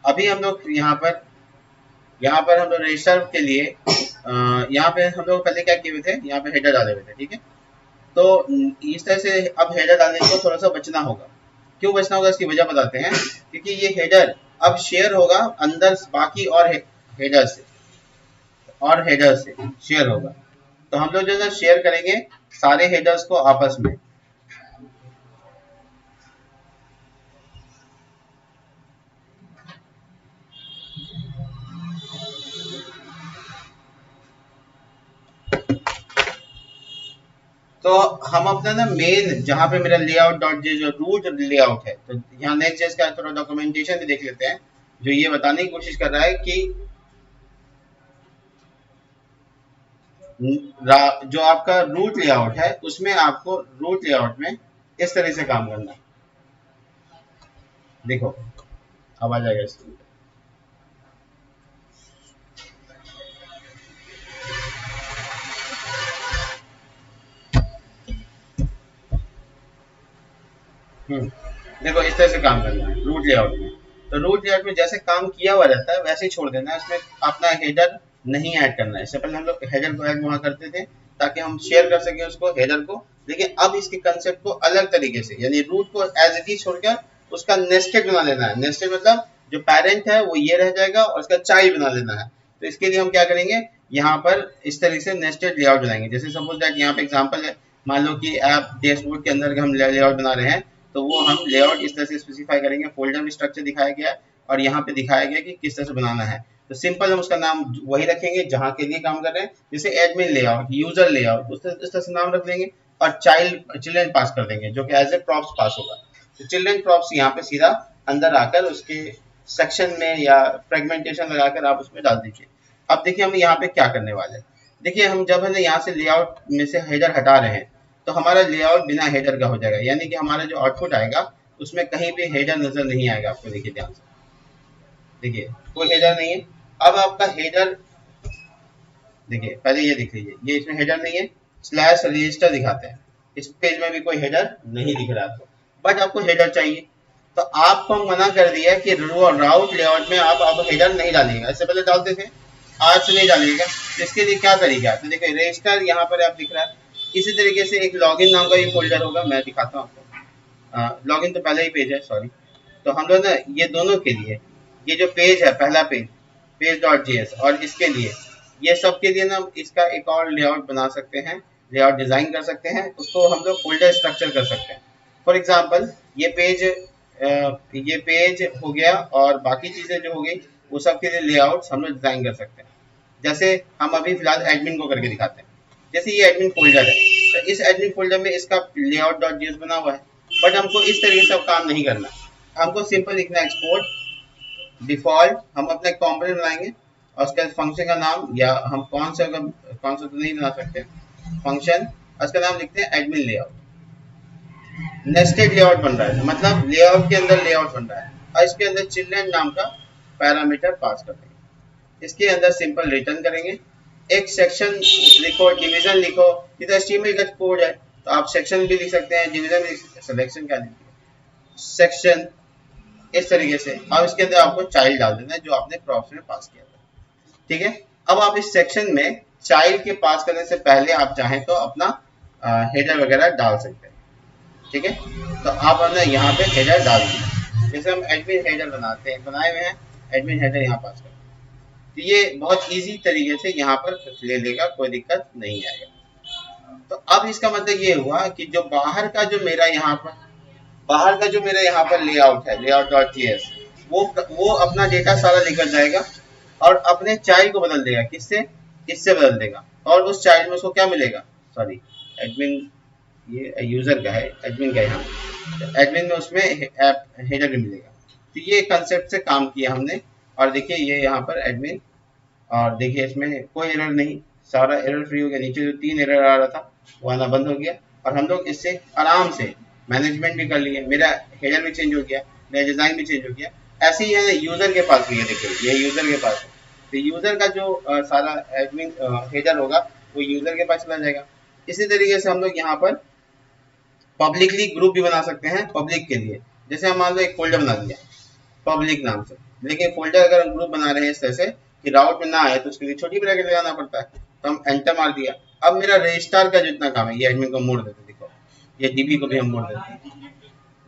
अभी हम लोग यहाँ पर हम लोग रजिस्टर के लिए यहाँ पे हम लोग पहले क्या किए हुए थे, यहाँ पे हेडर डाले हुए थे, ठीक है। तो इस तरह से अब हेडर डालने को थोड़ा सा बचना होगा। क्यों बचना होगा इसकी वजह बताते हैं। क्योंकि ये हेडर अब शेयर होगा अंदर बाकी और हेडर से, शेयर होगा। तो हम लोग जो है शेयर करेंगे सारे हेडर्स को आपस में। तो हम अपना ना मेन जहाँ पे मेरा लेआउट डॉट जे जो रूट लेआउट है, तो यहाँ नेक्स्ट जेएस का थोड़ा डॉक्यूमेंटेशन भी देख लेते हैं, जो ये बताने की कोशिश कर रहा है कि जो आपका रूट लेआउट है उसमें आपको रूट लेआउट में इस तरह से काम करना है। देखो अब आ जाएगा इसके अंदर। देखो इस तरह से काम करना है रूट लेआउट में। तो रूट लेआउट में जैसे काम किया हुआ रहता है वैसे ही छोड़ देना है, उसमें अपना हेडर नहीं ऐड करना है। इससे पहले हम लोग हेडर को ऐड वहां करते थे ताकि हम शेयर कर सकें उसको हेडर को, लेकिन अब इसके कंसेप्ट को अलग तरीके से, यानी रूट को एज इट इज छोड़कर उसका नेस्टेड बना लेना है। नेस्टेड मतलब जो पेरेंट है वो ये रह जाएगा और उसका चाइल्ड बना लेना है। तो इसके लिए हम क्या करेंगे, यहाँ पर इस तरीके से नेस्टेड लेआउट बनाएंगे। जैसे सपोज दैट यहाँ पे एग्जांपल है, मान लो कि ऐप डैशबोर्ड के अंदर हम लेआउट बना रहे हैं, तो वो हम लेआउट इस तरह से स्पेसिफाई करेंगे। फोल्डर में स्ट्रक्चर दिखाया गया है और यहाँ पे दिखाया गया कि किस तरह से बनाना है। तो सिंपल हम उसका नाम वही रखेंगे जहाँ के लिए काम कर रहे हैं, जैसे एडमिन लेआउट, यूजर लेआउट, उस तरह से नाम रख देंगे और चिल्ड्रन पास कर देंगे जो कि एज ए प्रॉप्स पास होगा। तो चिल्ड्रन प्रॉप्स यहाँ पे सीधा अंदर आकर उसके सेक्शन में या फ्रेगमेंटेशन लगाकर आप उसमें डाल दीजिए। अब देखिए हम यहाँ पे क्या करने वाले हैं। देखिए हम जब है ना यहाँ से लेआउट में से हेडर हटा रहे हैं तो हमारा लेआउट बिना हेडर का हो जाएगा, यानी कि हमारा जो आउटपुट आएगा उसमें कहीं भी हेडर नजर नहीं आएगा। आपको देखिए ध्यान से, देखिए कोई हेडर नहीं है। अब आपका हेडर देखिए, पहले ये दिख लीजिए, ये इसमें हेडर नहीं है, स्लैश रजिस्टर दिखाते हैं। इस पेज में भी कोई हेडर नहीं दिख रहा आपको, बट आपको हेडर चाहिए। तो आपको मना कर दिया कि राउट लेआउट में आप अब हेडर नहीं डालिएगा। इससे पहले डालते थे, आज से नहीं डालिएगा। तो इसके लिए क्या तरीका है, तो देखिए रजिस्टर यहाँ पर आप दिख रहा है। इसी तरीके से एक लॉगिन नाम का ये फोल्डर होगा, मैं दिखाता हूँ आपको। लॉगिन तो पहले ही पेज है, सॉरी। तो हम लोग ना ये दोनों के लिए, ये जो पेज है पहला पेज, पेज डॉट जेएस, और इसके लिए, ये सब के लिए ना इसका एक और लेआउट बना सकते हैं, लेआउट डिजाइन कर सकते हैं। उसको हम लोग फोल्डर स्ट्रक्चर कर सकते हैं। फॉर एग्जांपल ये पेज हो गया और बाकी चीजें जो हो गई वो सब के लिए लेआउट हम लोग डिजाइन कर सकते हैं। जैसे हम अभी फिलहाल एडमिन को करके दिखाते हैं। जैसे ये एडमिन फोल्डर है, तो इस एडमिन फोल्डर में इसका लेआउट डॉट जेएस बना हुआ है, बट हमको इस तरीके से काम नहीं करना। हमको सिंपल लिखना है एक्सपोर्ट डिफॉल्ट। हम अपना कंपोनेंट बनाएंगे और उसका फंक्शन का नाम, या हम कौन सा तो नहीं बना सकते फंक्शन, उसका नाम लिखते हैं एडमिन लेआउट। नेस्टेड लेआउट बन रहा है, मतलब लेआउट के अंदर लेआउट बन रहा है, और इसके अंदर चिल्ड्रन नाम का पैरामीटर पास कर देंगे। इसके अंदर सिंपल रिटर्न करेंगे, एक सेक्शन लिखो, डिवीजन लिखो। ये तो एचटीएमएल का कोड है, तो आप सेक्शन भी लिख सकते हैं, डिवीजन भी लिख सकते हैं। सिलेक्शन क्या लिखिए, सेक्शन, इस तरीके से। अब इसके अंदर आपको चाइल्ड डाल देना है जो आपने प्रॉप्स में पास किया था, ठीक है। अब आप इस सेक्शन में चाइल्ड के पास करने से पहले आप चाहें तो अपना हेडर वगैरह डाल सकते हैं, ठीक है। तो आप अपना यहाँ पे हेडर डाल दीजिए। जैसे हम एडमिन हेडर बनाए हुए हैं, एडमिन हेडर यहाँ पास करते हैं। तो ये बहुत इजी तरीके से यहाँ पर ले लेगा, कोई दिक्कत नहीं आएगा। तो अब इसका मतलब ये हुआ कि जो बाहर का जो मेरा यहाँ पर लेआउट है, लेआउट डॉट जीएस, वो अपना डेटा सारा लेकर जाएगा और अपने चाइल्ड को बदल देगा। किससे, इससे बदल देगा। और उस चाइल्ड में उसको क्या मिलेगा, सॉरी एडमिन, ये यूजर का है, एडमिन का यहाँ, तो एडमिन में उसमें ऐप हेडर भी मिलेगा। तो ये कंसेप्ट से काम किया हमने। और देखिए ये यहाँ पर एडमिन, और देखिए इसमें कोई एरर नहीं, सारा एरर फ्री हो गया। नीचे जो 3 एरर आ रहा था वो आना बंद हो गया, और हम लोग इससे आराम से मैनेजमेंट भी कर लिए। मेरा हेडर भी चेंज हो गया, मेरा डिजाइन भी चेंज हो गया। ऐसे ही है यूजर के पास भी है, देखिए ये यूजर के पास है। तो यूजर का जो सारा एडमिन हेडर होगा वो यूजर के पास चला जाएगा। इसी तरीके से हम लोग यहाँ पर पब्लिकली ग्रुप भी बना सकते हैं, पब्लिक के लिए। जैसे हम मान लो एक फोल्डर बना दिया पब्लिक नाम से, लेकिन फोल्डर अगर हम ग्रुप बना रहे हैं इस तरह से कि राउट में ना आए तो उसके लिए छोटी ब्रैकेट लगाना पड़ता है, तो हम एंटर मार दिया। अब मेरा रजिस्ट्रार का जितना काम है ये एडमिन को मोड़ देते, देखो ये डीबी को भी हम मोड़ देते हैं,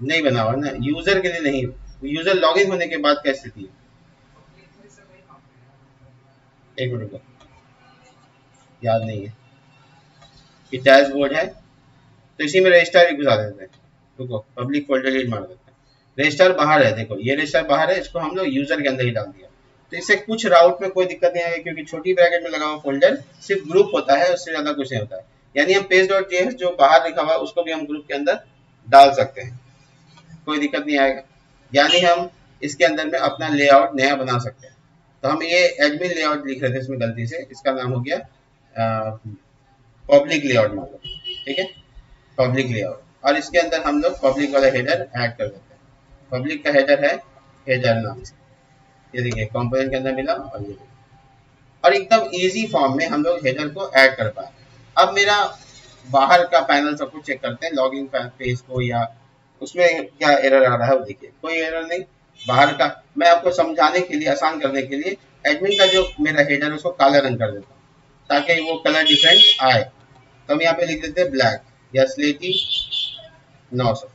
नहीं बना हुआ ना यूजर के लिए, नहीं यूजर लॉगिन होने के बाद क्या स्थिति है, एक मिनट को याद नहीं है कि डैशबोर्ड है, तो इसी में रजिस्टर भी घुसा देते हैं। रुको पब्लिक फोल्डर रीड मार देते हैं, रजिस्टर बाहर है, देखो ये रजिस्टर बाहर है, इसको हम लोग यूजर के अंदर ही डाल दिया। तो इससे कुछ राउट में कोई दिक्कत नहीं आएगी क्योंकि छोटी ब्रैकेट में लगा हुआ फोल्डर सिर्फ ग्रुप होता है, उससे ज्यादा कुछ नहीं होता है। यानी हम page.js जो बाहर लिखा हुआ है उसको भी हम ग्रुप के अंदर डाल सकते हैं, कोई दिक्कत नहीं आएगा। यानी हम इसके अंदर में अपना लेआउट नया बना सकते हैं। तो हम ये एडमिन लेआउट लिख रहे थे इसमें गलती से, इसका नाम हो गया पब्लिक लेआउट मान लो, ठीक है पब्लिक लेआउट, और इसके अंदर हम लोग पब्लिक वाला हेडर ऐड कर देते हैं। पब्लिक का हेडर है हेडर नाम से, ये देखिए कंपोनेंट के अंदर मिला, और ये और एकदम इजी फॉर्म में हम लोग हेडर को ऐड कर पाए। अब मेरा बाहर का पैनल सब कुछ चेक करते हैं लॉगिन पेज को, या उसमें क्या एरर आ रहा है वो देखिए, कोई एरर नहीं। बाहर का मैं आपको समझाने के लिए, आसान करने के लिए एडमिन का जो मेरा हेडर है उसको काला रंग कर देता हूँ ताकि वो कलर डिफरेंट आए। तो हम यहाँ पे लिख देते हैं ब्लैक या स्लेटी 900,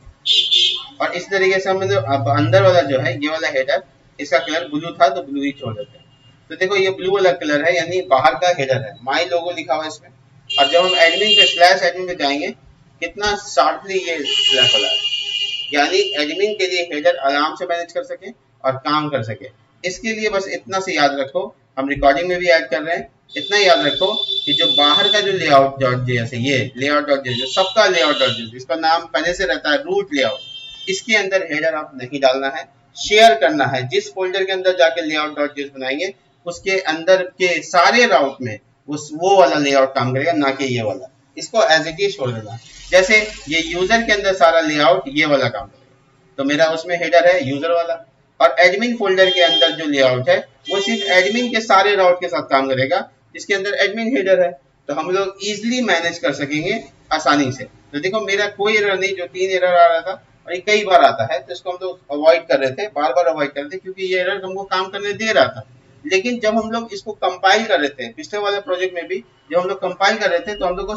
और इस तरीके से हम अब अंदर वाला जो है ये वाला हेडर, इसका कलर ब्लू था तो ब्लू ही छोड़ देते हैं। तो देखो ये ब्लू वाला कलर है यानी बाहर का हेडर है, माई लोगो लिखा हुआ है इसमें। और जब हम एडमिन पे स्लैश एडमिन पे जाएंगे कितना शार्पली ये स्लैश वाला है, यानी एडमिन के लिए हेडर आराम से मैनेज कर सके और काम कर सके। इसके लिए बस इतना से याद रखो, हम रिकॉर्डिंग में भी ऐड कर रहे हैं, इतना याद रखो कि जो बाहर का जो लेआउट डॉट जेएस है, ये लेआउट डॉट जेएस सबका लेआउट डॉट जेएस, इसका नाम पहले से रहता है रूट लेआउट, इसके अंदर हेडर आप नहीं डालना है, शेयर करना है। जिस फोल्डर के अंदर जाके लेआउट डॉट जेएस बनाएंगे उसके अंदर के सारे राउट में उस वो वाला लेआउट काम करेगा, ना कि ये वाला। इसको एज इट इज छोड़ देना, जैसे ये यूजर के अंदर सारा लेआउट ये वाला काम करेगा, तो मेरा उसमें हेडर है यूजर वाला, और एडमिन फोल्डर के अंदर जो लेआउट है वो सिर्फ एडमिन के सारे राउट के साथ काम करेगा जिसके अंदर एडमिन हेडर है। तो हम लोग इजीली मैनेज कर सकेंगे आसानी से। तो देखो मेरा कोई एरर नहीं, जो 3 एरर आ रहा था और ये कई बार आता है, तो इसको हम लोग अवॉइड कर रहे थे, बार बार अवॉइड कर रहे थे क्योंकि ये एरर हमको काम करने दे रहा था। लेकिन जब हम लोग इसको कंपाइल कर रहे थे पिछले वाले प्रोजेक्ट में भी, जब हम लोग कंपाइल कर रहे थे तो हम लोग को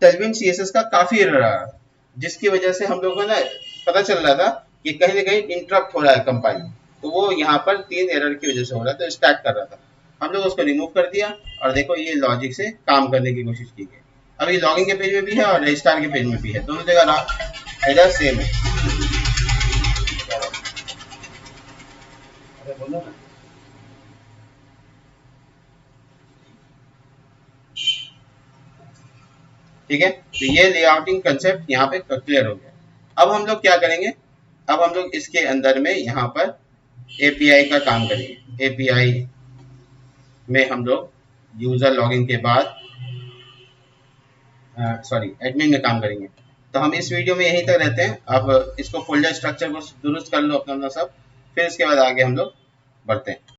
टेलविन सीएसएस का काफी एरर आ रहा था, जिसकी वजह से हम लोग को ना पता चल रहा था कि कहीं ना कहीं इंटरप्ट हो रहा है कंपाइल। तो वो यहाँ पर 3 एरर की वजह से हो रहा था, तो स्टार्ट कर रहा था, हम लोग उसको रिमूव कर दिया और देखो ये लॉजिक से काम करने की कोशिश की गई। अभी लॉगिन के पेज में भी है और रजिस्ट्रार के पेज में भी है, दोनों जगह एरर सेम है। अरे बोलो ना। ठीक है, तो ये लेआउटिंग कंसेप्ट यहाँ पे क्लियर हो गया। अब हम लोग क्या करेंगे, अब हम लोग इसके अंदर में यहाँ पर एपीआई का काम करेंगे। एपीआई में हम लोग यूजर लॉगिन के बाद सॉरी एडमिन में काम करेंगे। तो हम इस वीडियो में यहीं तक रहते हैं। अब इसको फोल्डर स्ट्रक्चर को दुरुस्त कर लो अपना सब, फिर इसके बाद आगे हम लोग बढ़ते हैं।